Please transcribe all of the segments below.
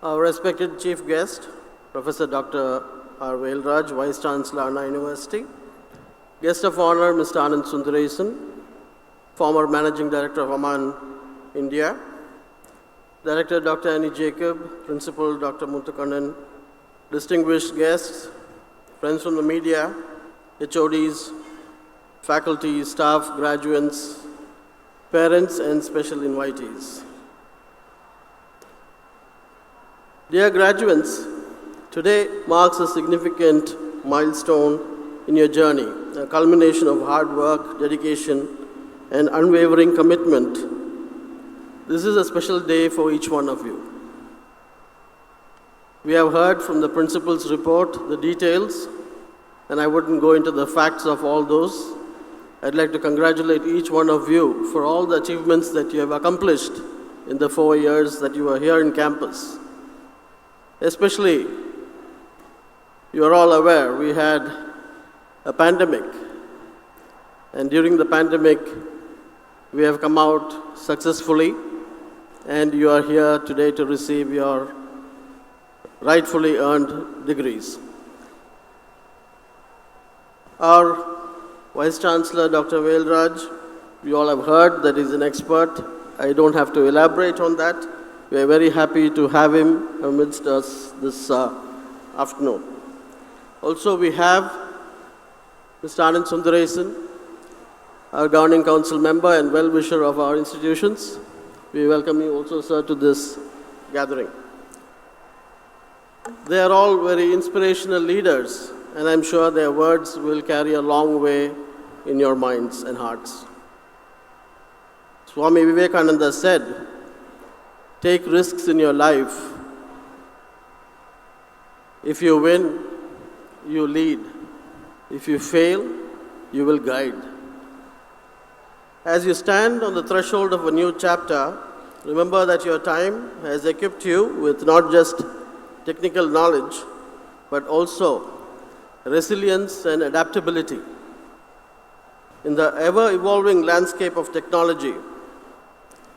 Our respected Chief Guest, Professor Dr. R. Velraj, Vice Chancellor, Anna University. Guest of Honor, Mr. Anand Sundaresan, former Managing Director of Aman, India. Director Dr. Annie Jacob, Principal Dr. Muthukannan, distinguished guests, friends from the media, HODs, faculty, staff, graduates, parents, and special invitees. Dear graduates, today marks a significant milestone in your journey, a culmination of hard work, dedication, and unwavering commitment. This is a special day for each one of you. We have heard from the principal's report the details, and I wouldn't go into the facts of all those. I'd like to congratulate each one of you for all the achievements that you have accomplished in the 4 years that you are here in campus. Especially, you are all aware, we had a pandemic. And during the pandemic, we have come out successfully, and you are here today to receive your rightfully earned degrees. Our Vice Chancellor, Dr. Velraj, you all have heard that he's an expert. I don't have to elaborate on that. We are very happy to have him amidst us this afternoon. Also, we have Mr. Anand Sundaresan, our Governing Council member and well-wisher of our institutions. We welcome you also, sir, to this gathering. They are all very inspirational leaders, and I'm sure their words will carry a long way in your minds and hearts. Swami Vivekananda said, "Take risks in your life. If you win, you lead. If you fail, you will guide." As you stand on the threshold of a new chapter, remember that your time has equipped you with not just technical knowledge, but also resilience and adaptability. In the ever-evolving landscape of technology,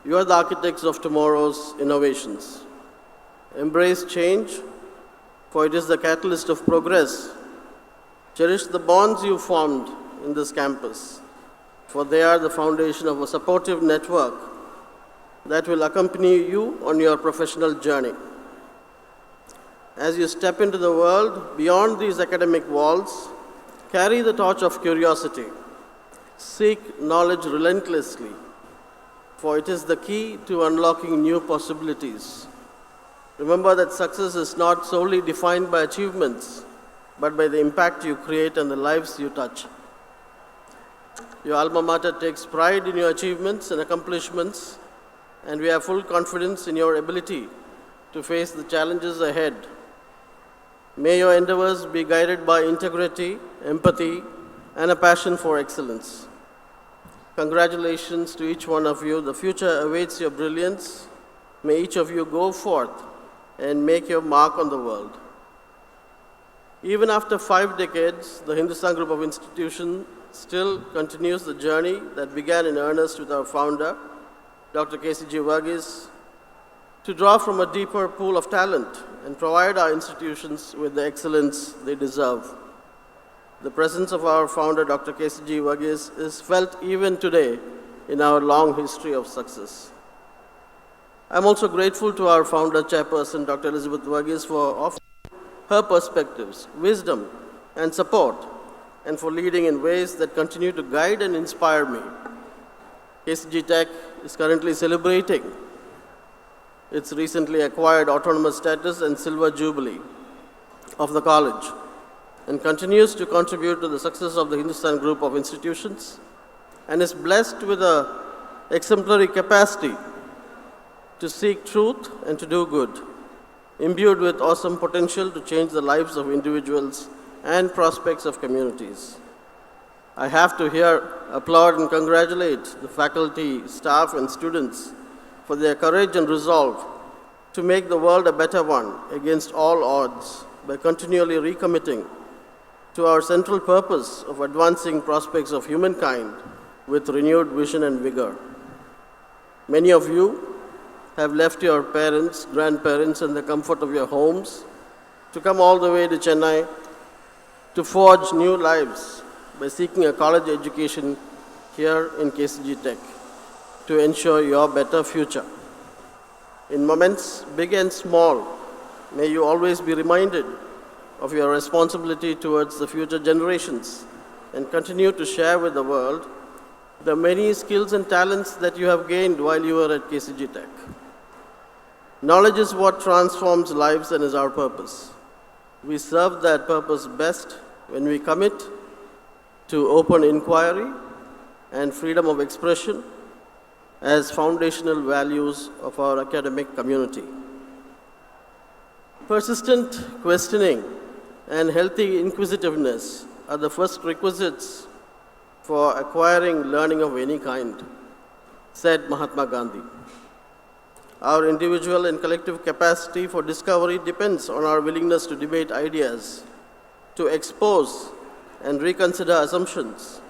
you are the architects of tomorrow's innovations. Embrace change, for it is the catalyst of progress. Cherish the bonds you formed in this campus, for they are the foundation of a supportive network that will accompany you on your professional journey. As you step into the world beyond these academic walls, carry the torch of curiosity. Seek knowledge relentlessly, for it is the key to unlocking new possibilities. Remember that success is not solely defined by achievements, but by the impact you create and the lives you touch. Your alma mater takes pride in your achievements and accomplishments, and we have full confidence in your ability to face the challenges ahead. May your endeavors be guided by integrity, empathy, and a passion for excellence. Congratulations to each one of you. The future awaits your brilliance. May each of you go forth and make your mark on the world. Even after 5 decades, the Hindustan Group of Institutions still continues the journey that began in earnest with our founder, Dr. KCG Varghese, to draw from a deeper pool of talent and provide our institutions with the excellence they deserve. The presence of our founder, Dr. KCG Varghese, is felt even today in our long history of success. I'm also grateful to our founder, chairperson, Dr. Elizabeth Varghese, for offering her perspectives, wisdom, and support, and for leading in ways that continue to guide and inspire me. KCG Tech is currently celebrating its recently acquired autonomous status and silver jubilee of the college, and continues to contribute to the success of the Hindustan Group of Institutions, and is blessed with an exemplary capacity to seek truth and to do good, imbued with awesome potential to change the lives of individuals and prospects of communities. I have to here applaud and congratulate the faculty, staff, and students for their courage and resolve to make the world a better one against all odds by continually recommitting to our central purpose of advancing prospects of humankind with renewed vision and vigor. Many of you have left your parents, grandparents, and the comfort of your homes to come all the way to Chennai to forge new lives by seeking a college education here in KCG Tech to ensure your better future. In moments big and small, may you always be reminded of your responsibility towards the future generations and continue to share with the world the many skills and talents that you have gained while you were at KCG Tech. Knowledge is what transforms lives and is our purpose. We serve that purpose best when we commit to open inquiry and freedom of expression as foundational values of our academic community. Persistent questioning and healthy inquisitiveness are the first requisites for acquiring learning of any kind, said Mahatma Gandhi. Our individual and collective capacity for discovery depends on our willingness to debate ideas, to expose and reconsider assumptions,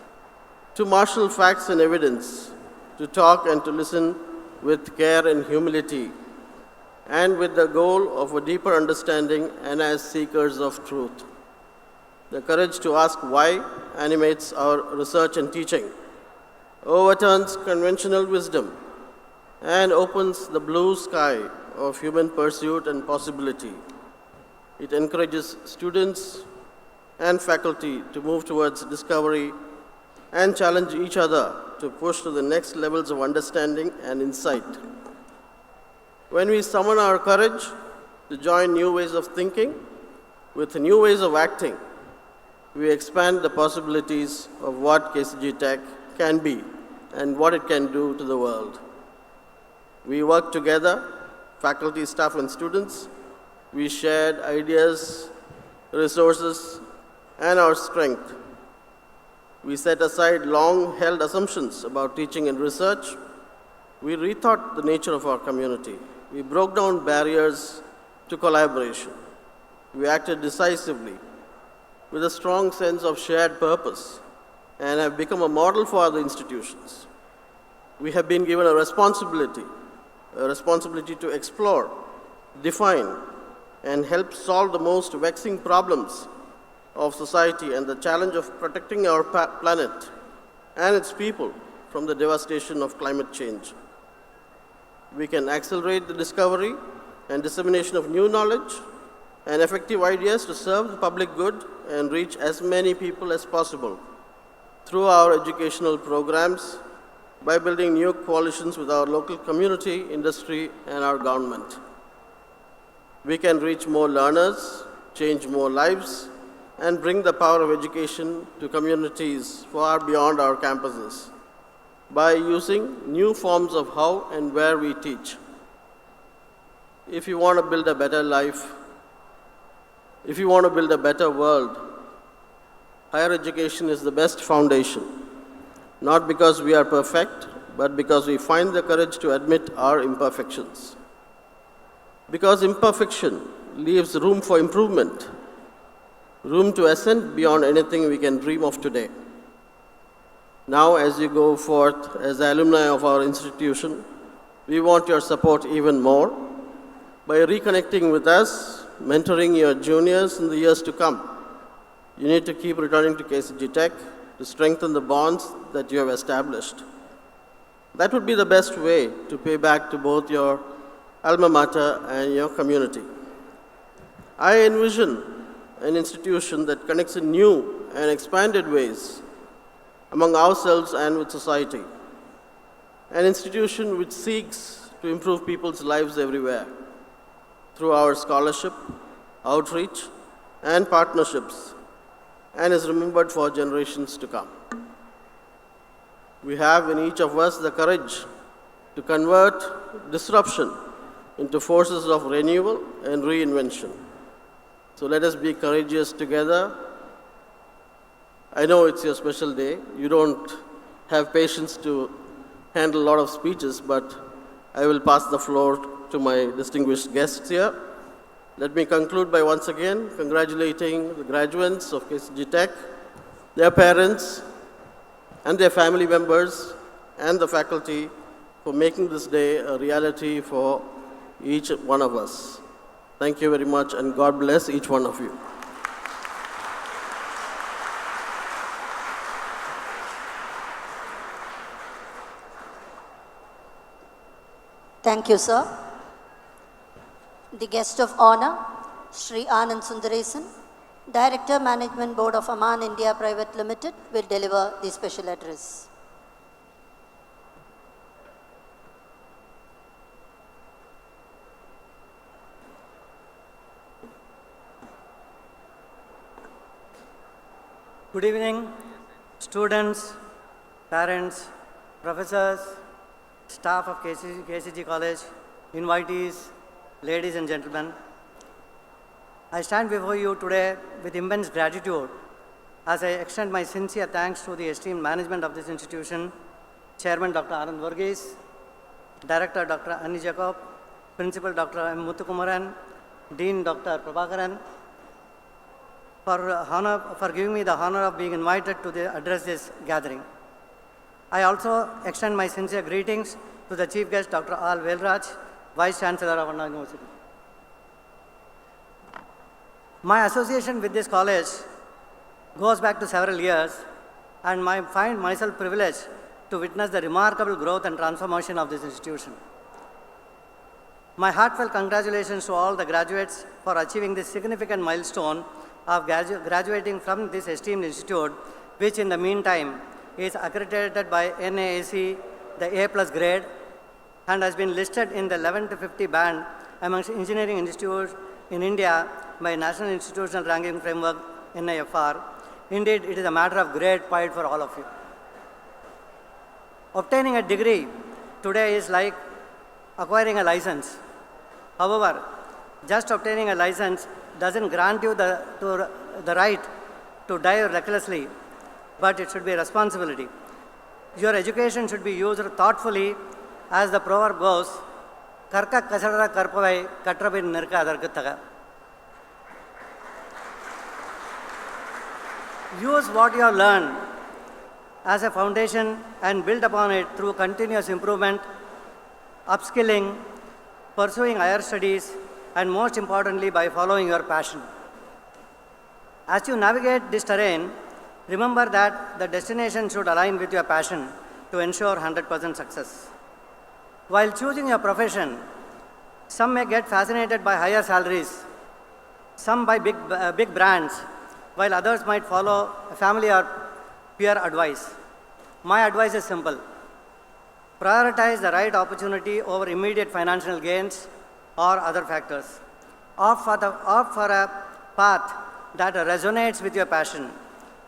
to marshal facts and evidence, to talk and to listen with care and humility, and with the goal of a deeper understanding and as seekers of truth. The courage to ask why animates our research and teaching, overturns conventional wisdom, and opens the blue sky of human pursuit and possibility. It encourages students and faculty to move towards discovery and challenge each other to push to the next levels of understanding and insight. When we summon our courage to join new ways of thinking with new ways of acting, we expand the possibilities of what KCG Tech can be and what it can do to the world. We work together, faculty, staff, and students. We shared ideas, resources, and our strength. We set aside long-held assumptions about teaching and research. We rethought the nature of our community. We broke down barriers to collaboration. We acted decisively with a strong sense of shared purpose and have become a model for other institutions. We have been given a responsibility to explore, define, and help solve the most vexing problems of society and the challenge of protecting our planet and its people from the devastation of climate change. We can accelerate the discovery and dissemination of new knowledge and effective ideas to serve the public good and reach as many people as possible through our educational programs by building new coalitions with our local community, industry, and our government. We can reach more learners, change more lives, and bring the power of education to communities far beyond our campuses by using new forms of how and where we teach. If you want to build a better life, if you want to build a better world, higher education is the best foundation, not because we are perfect, but because we find the courage to admit our imperfections. Because imperfection leaves room for improvement, room to ascend beyond anything we can dream of today. Now, as you go forth as alumni of our institution, we want your support even more by reconnecting with us, mentoring your juniors in the years to come. You need to keep returning to KCG Tech to strengthen the bonds that you have established. That would be the best way to pay back to both your alma mater and your community. I envision an institution that connects in new and expanded ways among ourselves and with society. An institution which seeks to improve people's lives everywhere through our scholarship, outreach, and partnerships, and is remembered for generations to come. We have in each of us the courage to convert disruption into forces of renewal and reinvention. So let us be courageous together. I know it's your special day. You don't have patience to handle a lot of speeches, but I will pass the floor to my distinguished guests here. Let me conclude by once again congratulating the graduates of KCG Tech, their parents, and their family members, and the faculty for making this day a reality for each one of us. Thank you very much, and God bless each one of you. Thank you, sir. The guest of honor, Shri Anand Sundaresan, Director, Management Board of Aman India Private Limited, will deliver the special address. Good evening, students, parents, professors, staff of KCG College, invitees, ladies and gentlemen. I stand before you today with immense gratitude as I extend my sincere thanks to the esteemed management of this institution, Chairman Dr. Anand Varghese, Director Dr. Annie Jacob, Principal Dr. M. Muthukumaran, Dean Dr. Prabhakaran, for giving me the honor of being invited to address this gathering. I also extend my sincere greetings to the Chief Guest, Dr. Al Velraj, Vice Chancellor of Anna University. My association with this college goes back to several years, and I find myself privileged to witness the remarkable growth and transformation of this institution. My heartfelt congratulations to all the graduates for achieving this significant milestone of graduating from this esteemed institute, which in the meantime is accredited by NAAC, the A+ grade, and has been listed in the 11 to 50 band amongst engineering institutes in India by National Institutional Ranking Framework, NIFR. Indeed, it is a matter of great pride for all of you. Obtaining a degree today is like acquiring a license. However, just obtaining a license doesn't grant you the right to drive recklessly, but it should be a responsibility. Your education should be used thoughtfully, as the proverb goes, karka kasara karpavai katrabin nirka adarkutaga. Use what you have learned as a foundation and build upon it through continuous improvement, upskilling, pursuing higher studies, and most importantly, by following your passion. As you navigate this terrain, remember that the destination should align with your passion to ensure 100% success. While choosing your profession, some may get fascinated by higher salaries, some by big brands, while others might follow family or peer advice. My advice is simple. Prioritize the right opportunity over immediate financial gains or other factors. Opt for a path that resonates with your passion.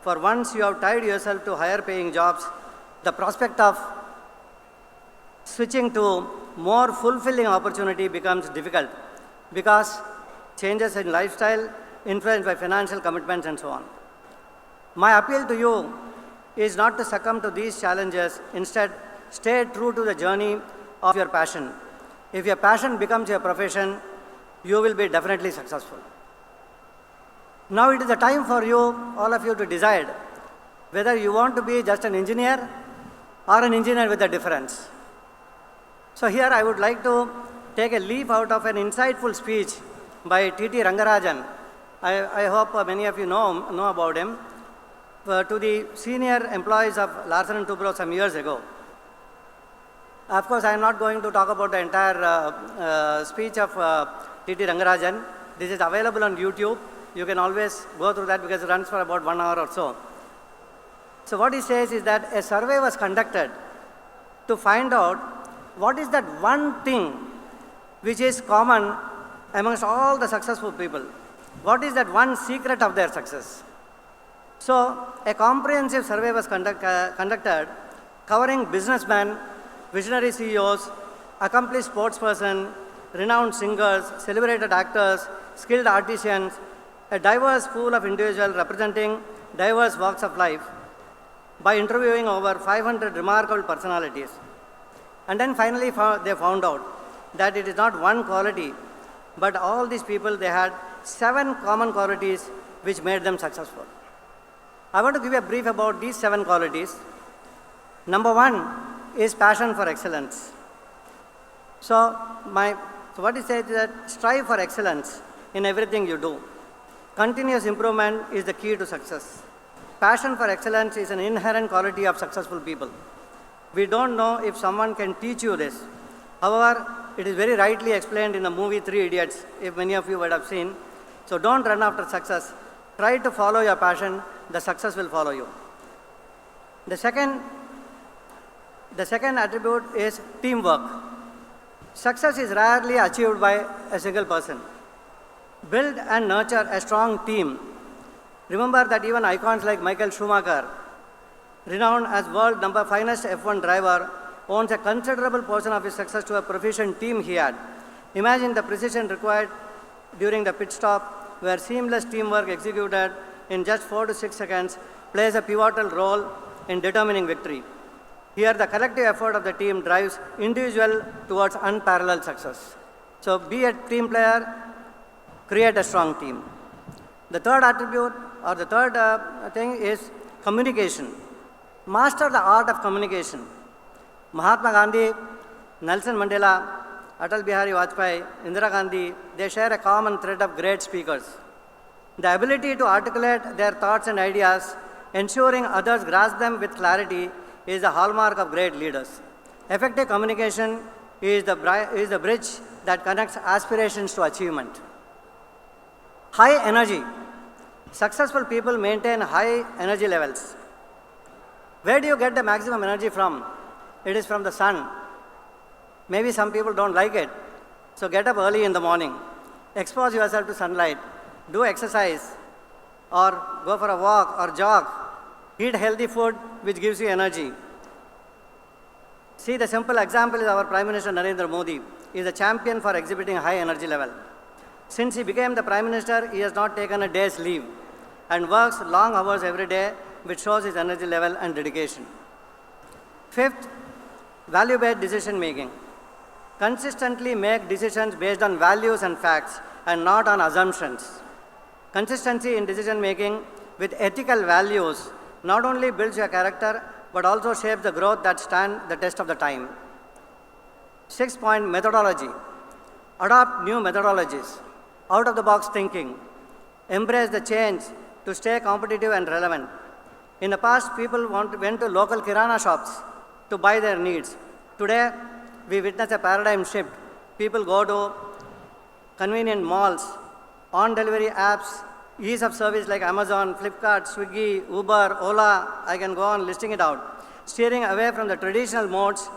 For once you have tied yourself to higher paying jobs, the prospect of switching to more fulfilling opportunity becomes difficult because changes in lifestyle influenced by financial commitments and so on. My appeal to you is not to succumb to these challenges. Instead, stay true to the journey of your passion. If your passion becomes your profession, you will be definitely successful. Now it is the time for you, all of you, to decide whether you want to be just an engineer or an engineer with a difference. So here I would like to take a leaf out of an insightful speech by T.T. Rangarajan. I hope many of you know about him. To the senior employees of Larsen & Toubro some years ago. Of course, I am not going to talk about the entire speech of T.T. Rangarajan. This is available on YouTube. You can always go through that because it runs for about 1 hour or so. So what he says is that a survey was conducted to find out what is that one thing which is common amongst all the successful people. What is that one secret of their success? So a comprehensive survey was conducted covering businessmen, visionary CEOs, accomplished sportsperson, renowned singers, celebrated actors, skilled artisans, a diverse pool of individuals representing diverse walks of life by interviewing over 500 remarkable personalities. And then finally they found out that it is not one quality, but all these people, they had 7 common qualities which made them successful. I want to give you a brief about these 7 qualities. Number 1 is passion for excellence. So, so what he says is that strive for excellence in everything you do. Continuous improvement is the key to success. Passion for excellence is an inherent quality of successful people. We don't know if someone can teach you this. However, it is very rightly explained in the movie Three Idiots, if many of you would have seen. So don't run after success. Try to follow your passion. The success will follow you. The second attribute is teamwork. Success is rarely achieved by a single person. Build and nurture a strong team. Remember that even icons like Michael Schumacher, renowned as world number finest F1 driver, owns a considerable portion of his success to a proficient team he had. Imagine the precision required during the pit stop, where seamless teamwork executed in just 4 to 6 seconds plays a pivotal role in determining victory. Here, the collective effort of the team drives individual towards unparalleled success. So be a team player, create a strong team. The third attribute or the third thing is communication. Master the art of communication. Mahatma Gandhi, Nelson Mandela, Atal Bihari Vajpayee, Indira Gandhi, they share a common thread of great speakers. The ability to articulate their thoughts and ideas, ensuring others grasp them with clarity, is the hallmark of great leaders. Effective communication is the bridge that connects aspirations to achievement. High energy. Successful people maintain high energy levels. Where do you get the maximum energy from? It is from the sun. Maybe some people don't like it. So get up early in the morning. Expose yourself to sunlight. Do exercise. Or go for a walk or jog. Eat healthy food which gives you energy. See, the simple example is our Prime Minister Narendra Modi. He is a champion for exhibiting high energy level. Since he became the Prime Minister, he has not taken a day's leave and works long hours every day, which shows his energy level and dedication. Fifth, value-based decision making. Consistently make decisions based on values and facts and not on assumptions. Consistency in decision making with ethical values not only builds your character but also shapes the growth that stand the test of the time. 6th point, methodology. Adopt new methodologies, out-of-the-box thinking. Embrace the change to stay competitive and relevant. In the past, people went to local kirana shops to buy their needs. Today, we witness a paradigm shift. People go to convenient malls, on-delivery apps, ease of service like Amazon, Flipkart, Swiggy, Uber, Ola, I can go on listing it out, steering away from the traditional modes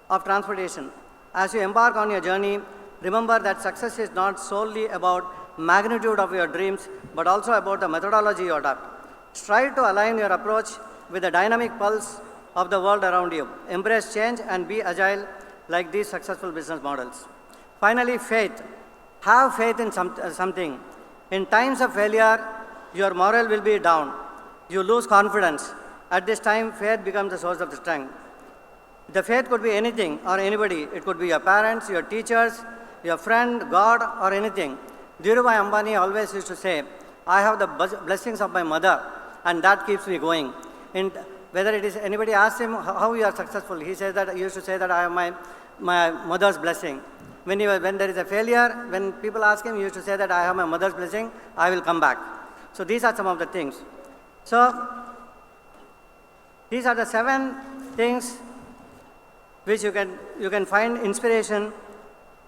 of transportation. As you embark on your journey, remember that success is not solely about magnitude of your dreams, but also about the methodology you adopt. Strive to align your approach with the dynamic pulse of the world around you. Embrace change and be agile like these successful business models. Finally, faith. Have faith in something. In times of failure, your morale will be down. You lose confidence. At this time, faith becomes the source of the strength. The faith could be anything or anybody. It could be your parents, your teachers, your friend, God, or anything. Dhirubhai Ambani always used to say, I have the blessings of my mother, and that keeps me going. And whether it is anybody asks him how you are successful, he says that he used to say that I have my mother's blessing. When there is a failure, when people ask him, he used to say that I have my mother's blessing, I will come back. So these are some of the things. So these are the 7 things which you can find inspiration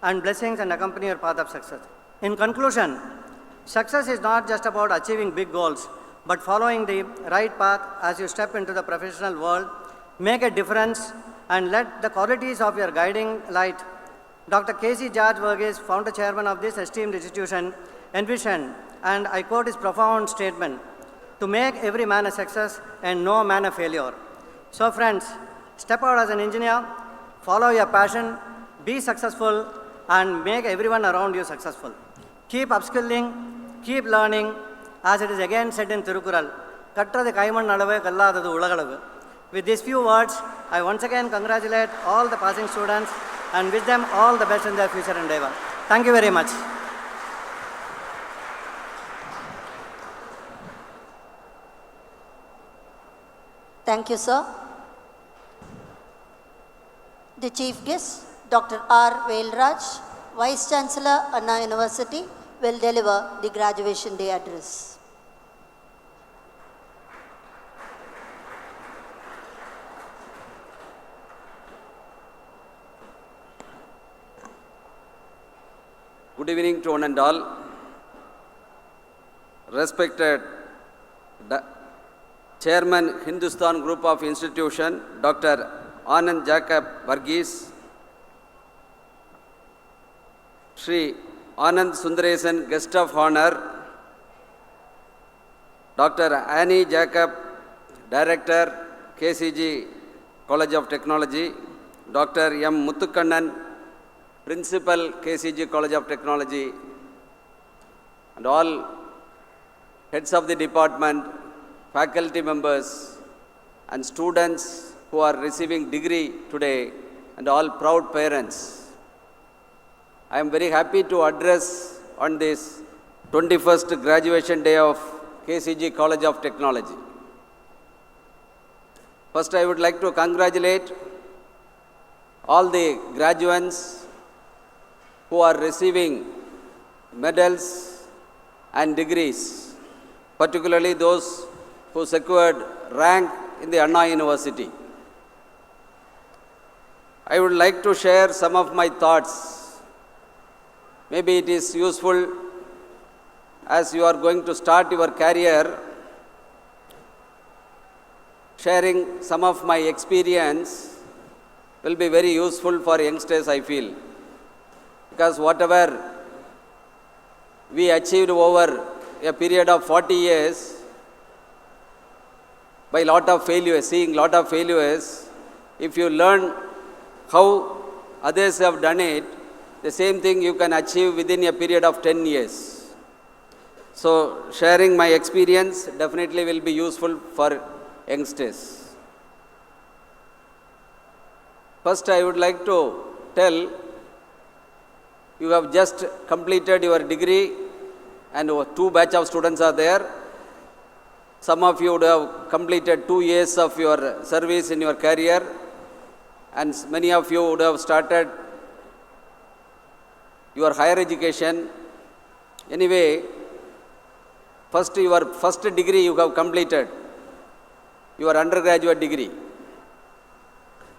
and blessings and accompany your path of success. In conclusion, success is not just about achieving big goals, but following the right path as you step into the professional world. Make a difference and let the qualities of your guiding light. Dr. KCG, founder chairman of this esteemed institution, envisioned, and I quote his profound statement, to make every man a success and no man a failure. So friends, step out as an engineer, follow your passion, be successful, and make everyone around you successful. Keep upskilling, keep learning, as it is again said in Thirukural, Kattrathu kaiman nalavu kallathathu ulagalavu. With these few words, I once again congratulate all the passing students and wish them all the best in their future endeavor. Thank you very much. Thank you, sir. The chief guest, Dr. R. Velraj, Vice Chancellor, Anna University, will deliver the graduation day address. Good evening to one and all. Respected Chairman, Hindustan Group of Institution, Dr. Anand Jacob Varghese, Shri Anand Sundaresan, Guest of Honor, Dr. Annie Jacob, Director, KCG College of Technology, Dr. M. Muthukannan, Principal, KCG College of Technology, and all heads of the department, faculty members, and students who are receiving degree today, and all proud parents. I am very happy to address on this 21st graduation day of KCG College of Technology. First, I would like to congratulate all the graduates who are receiving medals and degrees, particularly those who secured rank in the Anna University. I would like to share some of my thoughts. Maybe it is useful as you are going to start your career. Sharing some of my experience will be very useful for youngsters, I feel. Because whatever we achieved over a period of 40 years, by lot of failures, seeing lot of failures, if you learn how others have done it, the same thing you can achieve within a period of 10 years. So, sharing my experience definitely will be useful for youngsters. First, I would like to tell, you have just completed your degree and 2 batch of students are there. Some of you would have completed 2 years of your service in your career, and many of you would have started your higher education. Anyway, your first degree you have completed, your undergraduate degree.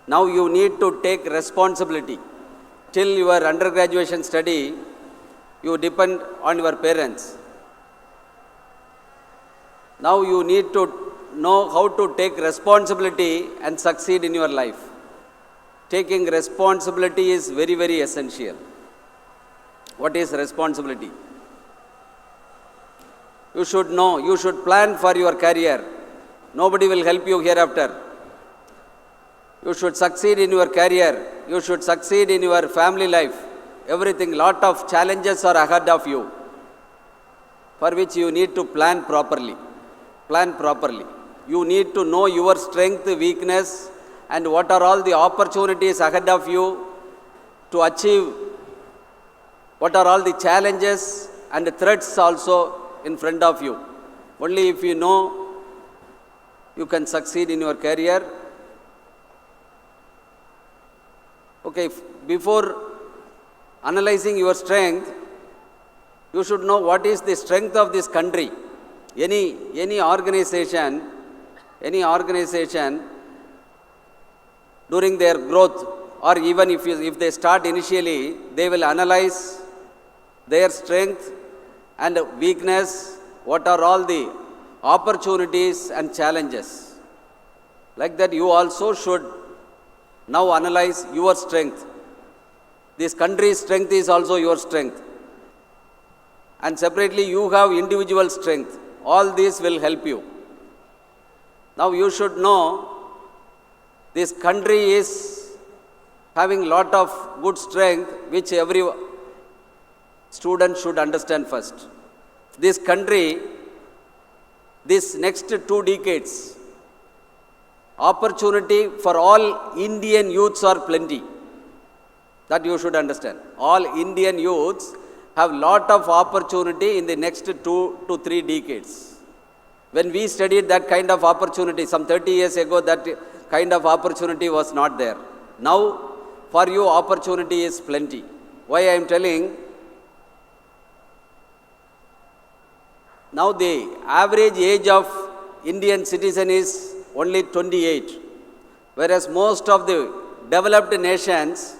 Now you need to take responsibility. Till your undergraduation study, you depend on your parents. Now you need to know how to take responsibility and succeed in your life. Taking responsibility is very, very essential. What is responsibility? You should know, you should plan for your career. Nobody will help you hereafter. You should succeed in your career. You should succeed in your family life. Everything, lot of challenges are ahead of you, for which you need to plan properly. Plan properly. You need to know your strength, weakness, and what are all the opportunities ahead of you to achieve. What are all the challenges and the threats also in front of you. Only if you know, you can succeed in your career. Okay, before analyzing your strength, you should know what is the strength of this country. Any organization during their growth, or even if they start initially, they will analyze their strength and weakness, what are all the opportunities and challenges. Like that, you also should now analyze your strength. This country's strength is also your strength. And separately, you have individual strength. All these will help you. Now you should know, this country is having lot of good strength, which every student should understand first. This country, this next 2 decades, opportunity for all Indian youths are plenty. That you should understand. All Indian youths have lot of opportunity in the next 2 to 3 decades. When we studied that kind of opportunity, some 30 years ago, that kind of opportunity was not there. Now, for you opportunity is plenty. Why I am telling? Now the average age of Indian citizen is only 28, whereas most of the developed nations,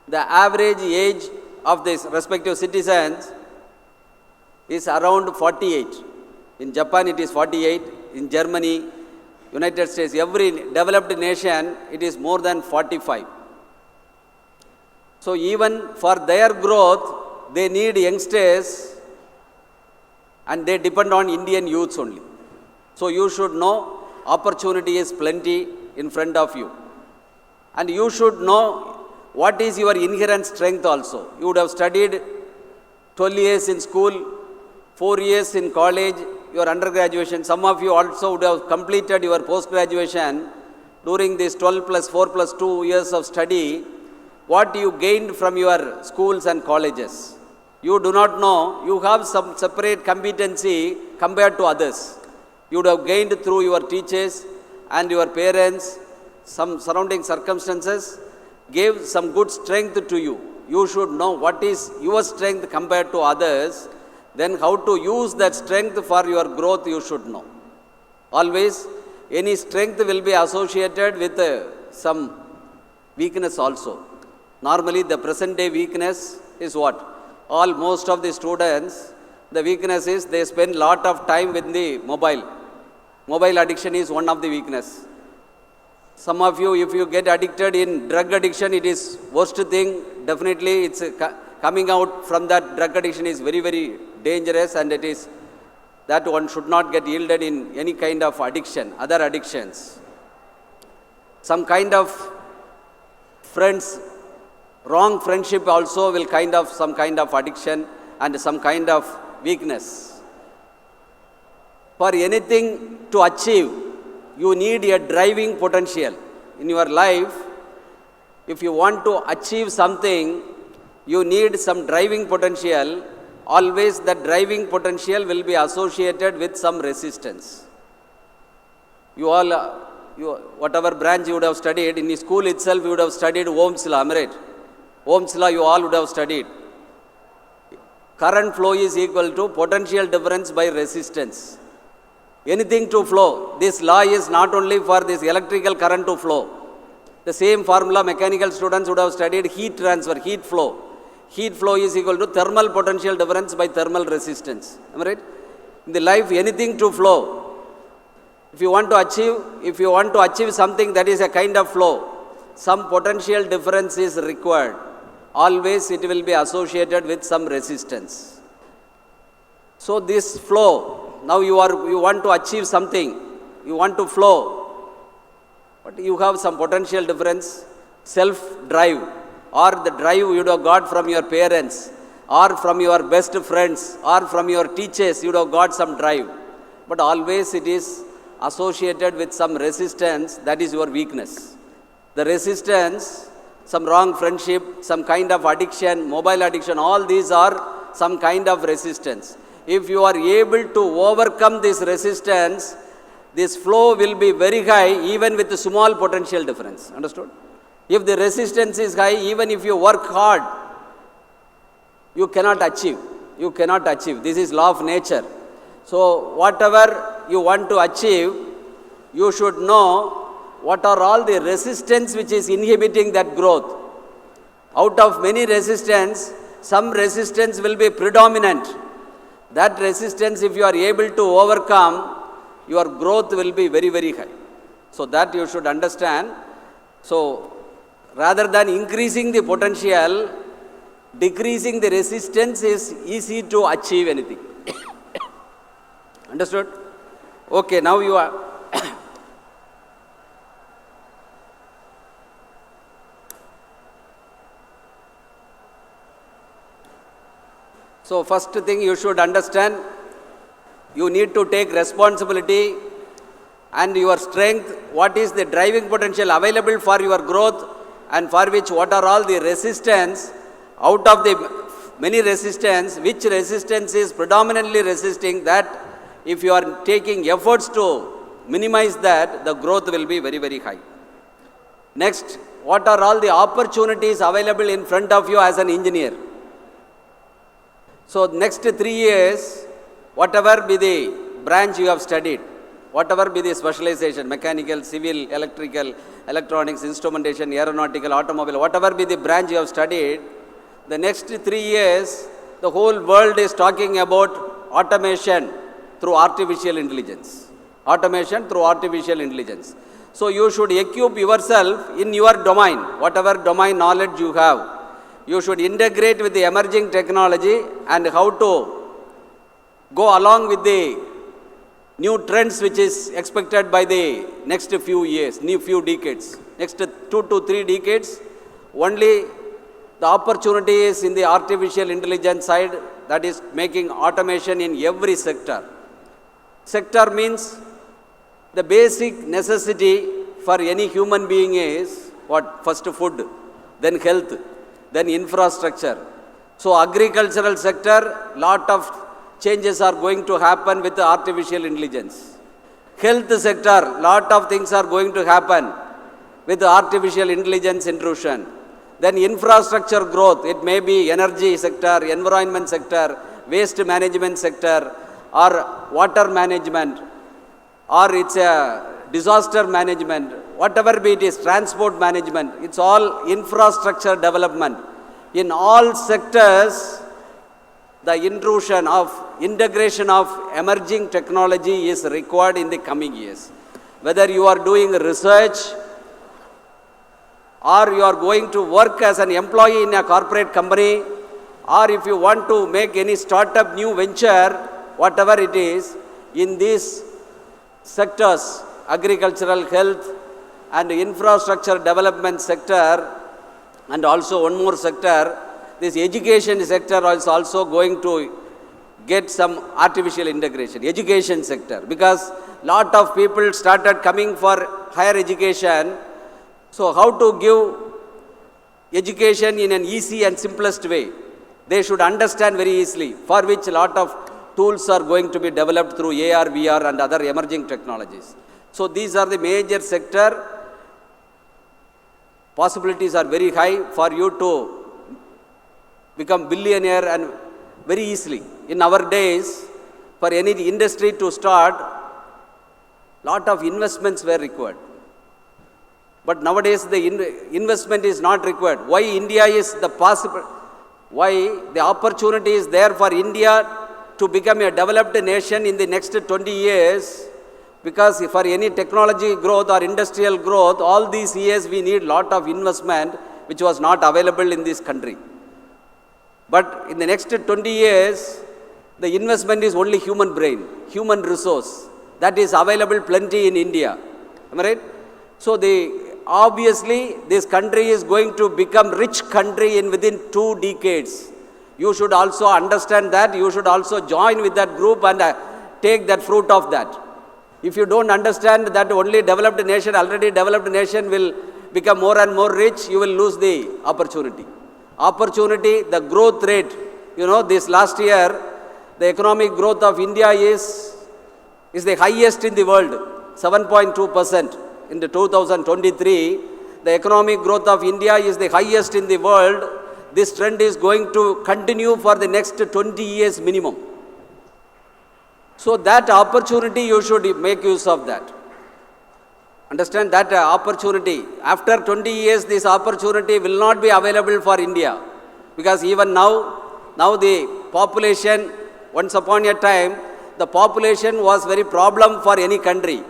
the average age of the respective citizens is around 48. In Japan it is 48, in Germany, United States, every developed nation it is more than 45. So even for their growth, they need youngsters and they depend on Indian youths only. So you should know opportunity is plenty in front of you. And you should know what is your inherent strength also. You would have studied 12 years in school, 4 years in college, your undergraduation. Some of you also would have completed your post-graduation during this 12 plus 4 plus 2 years of study. What you gained from your schools and colleges. You do not know, you have some separate competency compared to others. You would have gained through your teachers and your parents, some surrounding circumstances gave some good strength to you. You should know what is your strength compared to others. Then how to use that strength for your growth you should know. Always any strength will be associated with some weakness also. Normally the present day weakness is what? Most of the students, the weakness is they spend lot of time with the mobile. Mobile addiction is one of the weakness. Some of you, if you get addicted in drug addiction, it is worst thing. Definitely it's coming out from that drug addiction is very, very dangerous, and it is that one should not get yielded in any kind of addiction, other addictions. Some kind of friends, wrong friendship also will some kind of addiction and some kind of weakness. For anything to achieve, you need a driving potential in your life. If you want to achieve something, you need some driving potential. Always that driving potential will be associated with some resistance. You all, whatever branch you would have studied, in the school itself you would have studied Ohm's law, am I right? Ohm's law you all would have studied. Current flow is equal to potential difference by resistance. Anything to flow, this law is not only for this electrical current to flow. The same formula mechanical students would have studied heat transfer, heat flow. Heat flow is equal to thermal potential difference by thermal resistance. Am I right? In the life, anything to flow. If you want to achieve something that is a kind of flow, some potential difference is required. Always it will be associated with some resistance. So this flow, now you want to achieve something, you want to flow, but you have some potential difference, self-drive, or the drive you would have got from your parents, or from your best friends, or from your teachers, you would have got some drive. But always it is associated with some resistance, that is your weakness. The resistance, some wrong friendship, some kind of addiction, mobile addiction, all these are some kind of resistance. If you are able to overcome this resistance, this flow will be very high even with a small potential difference. Understood? If the resistance is high, even if you work hard, you cannot achieve. You cannot achieve. This is law of nature. So whatever you want to achieve, you should know what are all the resistance which is inhibiting that growth. Out of many resistance, some resistance will be predominant. That resistance, if you are able to overcome, your growth will be very, very high. So that you should understand. So rather than increasing the potential, decreasing the resistance is easy to achieve anything. Understood? Okay, now you are. So first thing you should understand, you need to take responsibility and your strength, what is the driving potential available for your growth, and for which what are all the resistance. Out of the many resistance, which resistance is predominantly resisting that, if you are taking efforts to minimize that, the growth will be very, very high. Next, what are all the opportunities available in front of you as an engineer. So next 3 years, whatever be the branch you have studied, whatever be the specialization, mechanical, civil, electrical, electronics, instrumentation, aeronautical, automobile, whatever be the branch you have studied, the next 3 years, the whole world is talking about automation through artificial intelligence. Automation through artificial intelligence. So you should equip yourself in your domain, whatever domain knowledge you have. You should integrate with the emerging technology and how to go along with the new trends which is expected by the next few years, few decades. Next 2 to 3 decades, only the opportunity is in the artificial intelligence side, that is making automation in every sector. Sector means the basic necessity for any human being is what? First food, then health, then infrastructure. So agricultural sector, lot of changes are going to happen with the artificial intelligence. Health sector, lot of things are going to happen with the artificial intelligence intrusion. Then infrastructure growth, it may be energy sector, environment sector, waste management sector, or water management, or it's a disaster management, whatever be it is, transport management, it's all infrastructure development. In all sectors, the intrusion of integration of emerging technology is required in the coming years. Whether you are doing research or you are going to work as an employee in a corporate company, or if you want to make any startup new venture, whatever it is, in these sectors, agricultural, health and infrastructure development sector, and also one more sector, this education sector is also going to get some artificial integration, education sector, because lot of people started coming for higher education. So how to give education in an easy and simplest way? They should understand very easily, for which a lot of tools are going to be developed through AR, VR and other emerging technologies. So these are the major sector. Possibilities are very high for you to become billionaire and very easily. In our days, for any industry to start, lot of investments were required. But nowadays the investment is not required. Why India is the possible? Why the opportunity is there for India to become a developed nation in the next 20 years? Because for any technology growth or industrial growth, all these years we need lot of investment which was not available in this country. But in the next 20 years, the investment is only human brain, human resource. That is available plenty in India. Am I right? So obviously this country is going to become rich country in within 2 decades. You should also understand that. You should also join with that group and take that fruit of that. If you don't understand that only developed nation, already developed nation will become more and more rich, you will lose the opportunity. Opportunity, the growth rate, this last year, the economic growth of India is the highest in the world, 7.2%. In the 2023, the economic growth of India is the highest in the world. This trend is going to continue for the next 20 years minimum. So that opportunity, you should make use of that. Understand that opportunity. After 20 years, this opportunity will not be available for India. Because even now the population, once upon a time, the population was very problem for any country.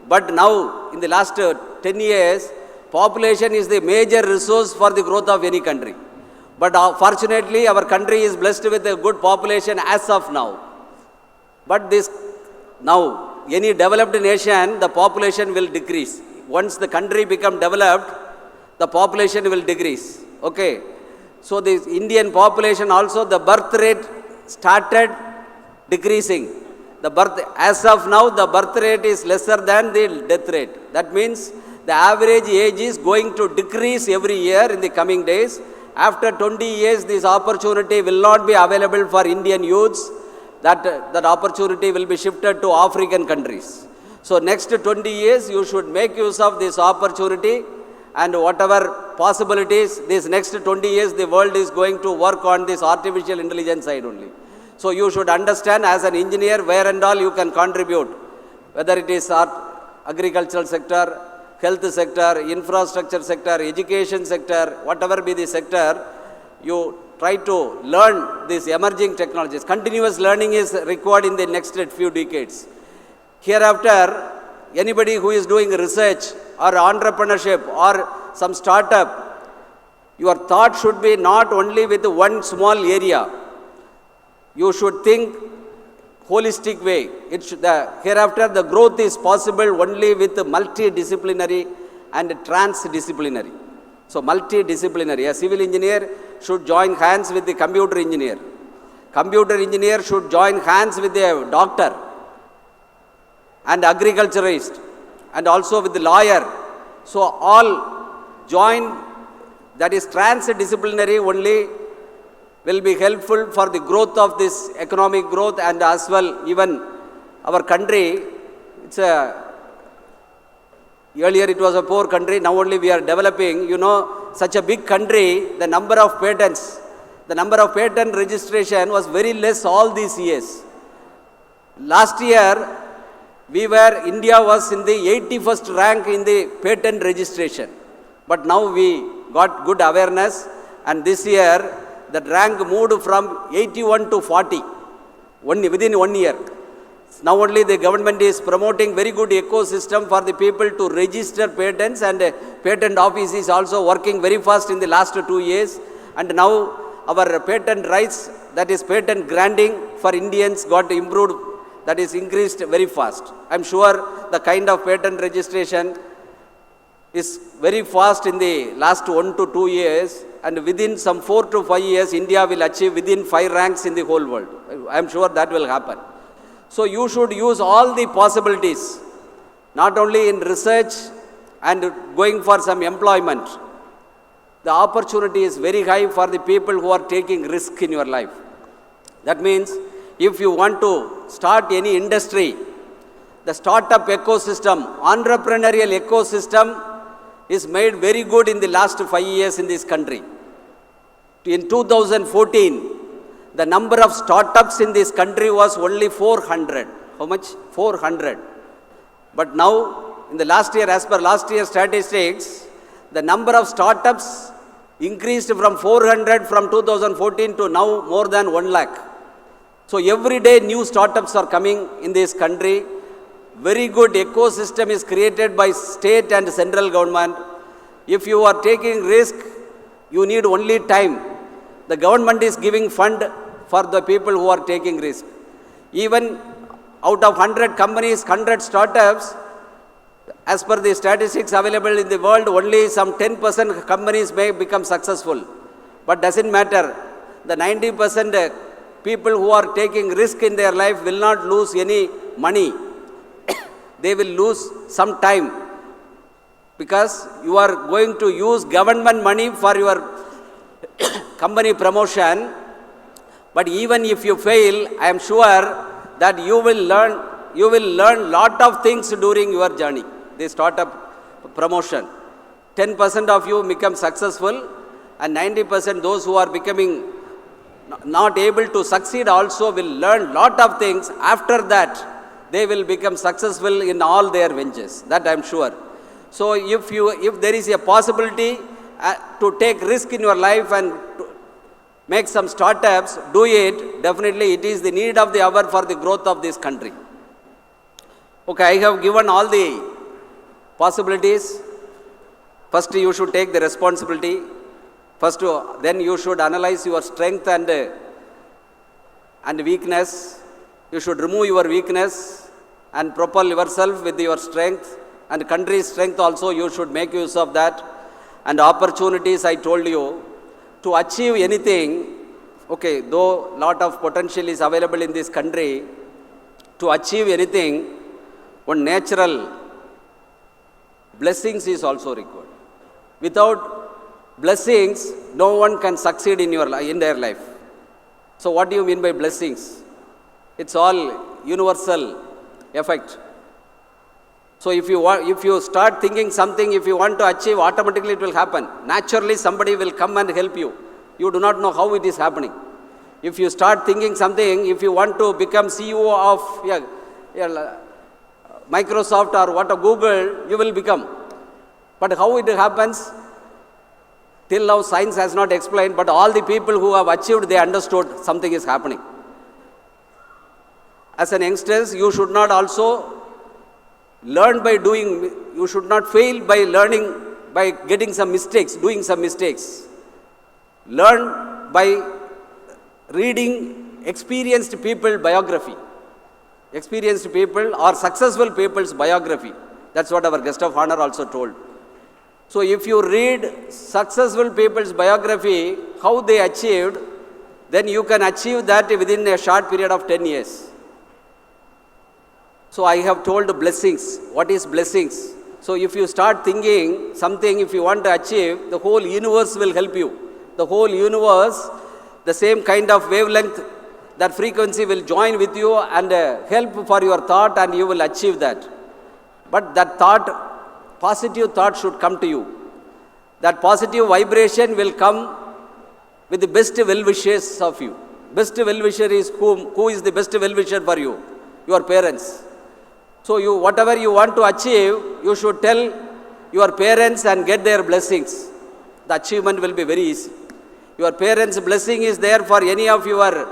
But now, in the last 10 years, population is the major resource for the growth of any country. But fortunately, our country is blessed with a good population as of now. But now, any developed nation, the population will decrease. Once the country become developed, the population will decrease. Okay. So the Indian population also, the birth rate started decreasing. As of now, the birth rate is lesser than the death rate. That means the average age is going to decrease every year in the coming days. After 20 years, this opportunity will not be available for Indian youths. That opportunity will be shifted to African countries. So next 20 years, you should make use of this opportunity, and whatever possibilities. These next 20 years, the world is going to work on this artificial intelligence side only. So you should understand as an engineer where and all you can contribute, whether it is agricultural sector, health sector, infrastructure sector, education sector, whatever be the sector, you try to learn these emerging technologies. Continuous learning is required in the next few decades. Hereafter, anybody who is doing research or entrepreneurship or some startup, your thought should be not only with one small area. You should think holistic way. Hereafter, the growth is possible only with multidisciplinary and transdisciplinary. So multidisciplinary. A civil engineer should join hands with the computer engineer. Computer engineer should join hands with the doctor and agriculturist and also with the lawyer. So all join, that is transdisciplinary only, will be helpful for the growth of this economic growth, and as well even our country. Earlier it was a poor country, now only we are developing. You know, such a big country, the number of patent registration was very less all these years. Last year, India was in the 81st rank in the patent registration. But now we got good awareness, and this year that rank moved from 81 to 40 within 1 year. Now only the government is promoting very good ecosystem for the people to register patents, and patent office is also working very fast in the last 2 years. And now our patent rights, that is patent granting for Indians, got improved, that is increased very fast. I am sure the kind of patent registration is very fast in the last 1 to 2 years, and within some 4 to 5 years, India will achieve within 5 ranks in the whole world. I am sure that will happen. So you should use all the possibilities, not only in research and going for some employment. The opportunity is very high for the people who are taking risk in your life. That means if you want to start any industry, the startup ecosystem, entrepreneurial ecosystem is made very good in the last 5 years in this country. In 2014, the number of startups in this country was only 400. How much? 400. But now, in the last year, as per last year's statistics, the number of startups increased from 400 from 2014 to now more than 1 lakh. So every day new startups are coming in this country. Very good ecosystem is created by state and central government. If you are taking risk, you need only time. The government is giving fund for the people who are taking risk. Even out of 100 companies, 100 startups, as per the statistics available in the world, only some 10% companies may become successful. But doesn't matter. The 90% people who are taking risk in their life will not lose any money. They will lose some time, because you are going to use government money for your company promotion. But even if you fail, I am sure that you will learn lot of things during your journey, the startup promotion. 10% of you become successful, and 90% those who are becoming not able to succeed also will learn lot of things. After that, they will become successful in all their ventures. That I am sure. So if there is a possibility to take risk in your life and to make some startups, do it. Definitely it is the need of the hour for the growth of this country. Okay, I have given all the possibilities. First you should take the responsibility. Then you should analyze your strength and weakness. You should remove your weakness and propel yourself with your strength, and country's strength also you should make use of that. And opportunities, I told you, to achieve anything, okay, though lot of potential is available in this country, to achieve anything, one natural blessings is also required. Without blessings, no one can succeed in their life. So what do you mean by blessings? It's all universal effect. So if you start thinking something, if you want to achieve, automatically it will happen. Naturally somebody will come and help you. You do not know how it is happening. If you start thinking something, if you want to become CEO of Microsoft or what, Google, you will become. But how it happens? Till now science has not explained, but all the people who have achieved, they understood something is happening. As an youngster, you should not also learn by doing, you should not fail by learning, by getting some mistakes, doing some mistakes. Learn by reading experienced people biography. Experienced people or successful people's biography. That's what our guest of honor also told. So if you read successful people's biography, how they achieved, then you can achieve that within a short period of 10 years. So I have told blessings. What is blessings? So if you start thinking something, if you want to achieve, the whole universe will help you. The whole universe, the same kind of wavelength, that frequency will join with you and help for your thought, and you will achieve that. But that thought, positive thought should come to you. That positive vibration will come with the best well-wishers of you. Best well-wisher is whom? Who is the best well-wisher for you? Your parents. So you, whatever you want to achieve, you should tell your parents and get their blessings. The achievement will be very easy. Your parents' blessing is there for any of your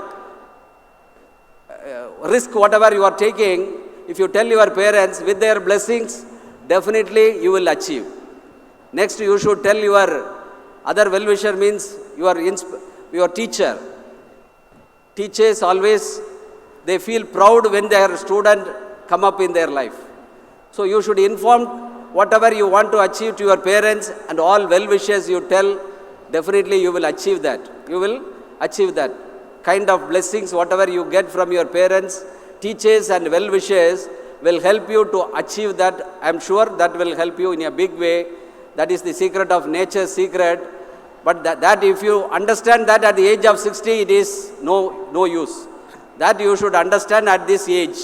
risk, whatever you are taking. If you tell your parents with their blessings, definitely you will achieve. Next, you should tell your other well-wisher, means your teacher. Teachers always, they feel proud when their student come up in their life. So you should inform whatever you want to achieve to your parents, and all well-wishes you tell, definitely you will achieve that. You will achieve that. Kind of blessings, whatever you get from your parents, teachers and well-wishers will help you to achieve that. I am sure that will help you in a big way. That is the secret of nature's secret. But that if you understand that at the age of 60, it is no use. That you should understand at this age.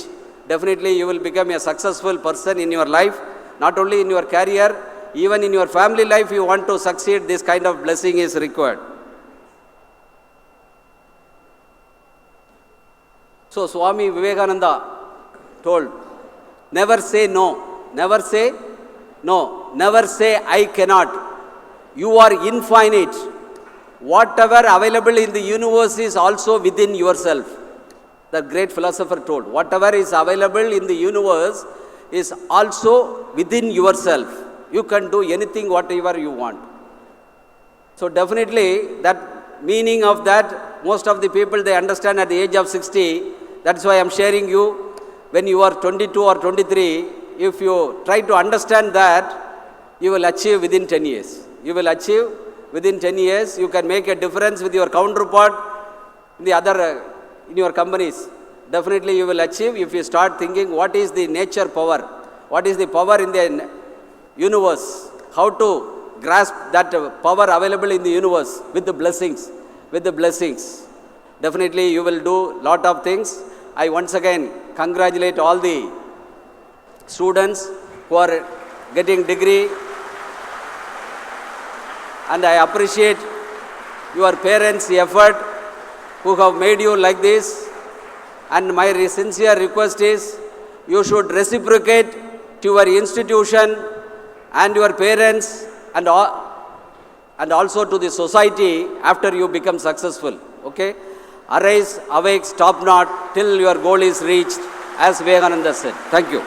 Definitely you will become a successful person in your life, not only in your career, even in your family life. You want to succeed, this kind of blessing is required. So Swami Vivekananda told, never say no, never say no, never say I cannot. You are infinite. Whatever available in the universe is also within yourself. The great philosopher told, whatever is available in the universe is also within yourself. You can do anything, whatever you want. So definitely that meaning of that, most of the people, they understand at the age of 60. That's why I am sharing you. When you are 22 or 23, if you try to understand that, you will achieve within 10 years. You will achieve within 10 years. You can make a difference with your counterpart in the other, in your companies. Definitely you will achieve if you start thinking what is the nature power, what is the power in the universe, how to grasp that power available in the universe with the blessings, Definitely you will do lot of things. I once again congratulate all the students who are getting degree, and I appreciate your parents' effort who have made you like this. And my sincere request is, you should reciprocate to your institution and your parents and also to the society after you become successful. Okay? Arise, awake, stop not till your goal is reached, as Vivekananda said. Thank you.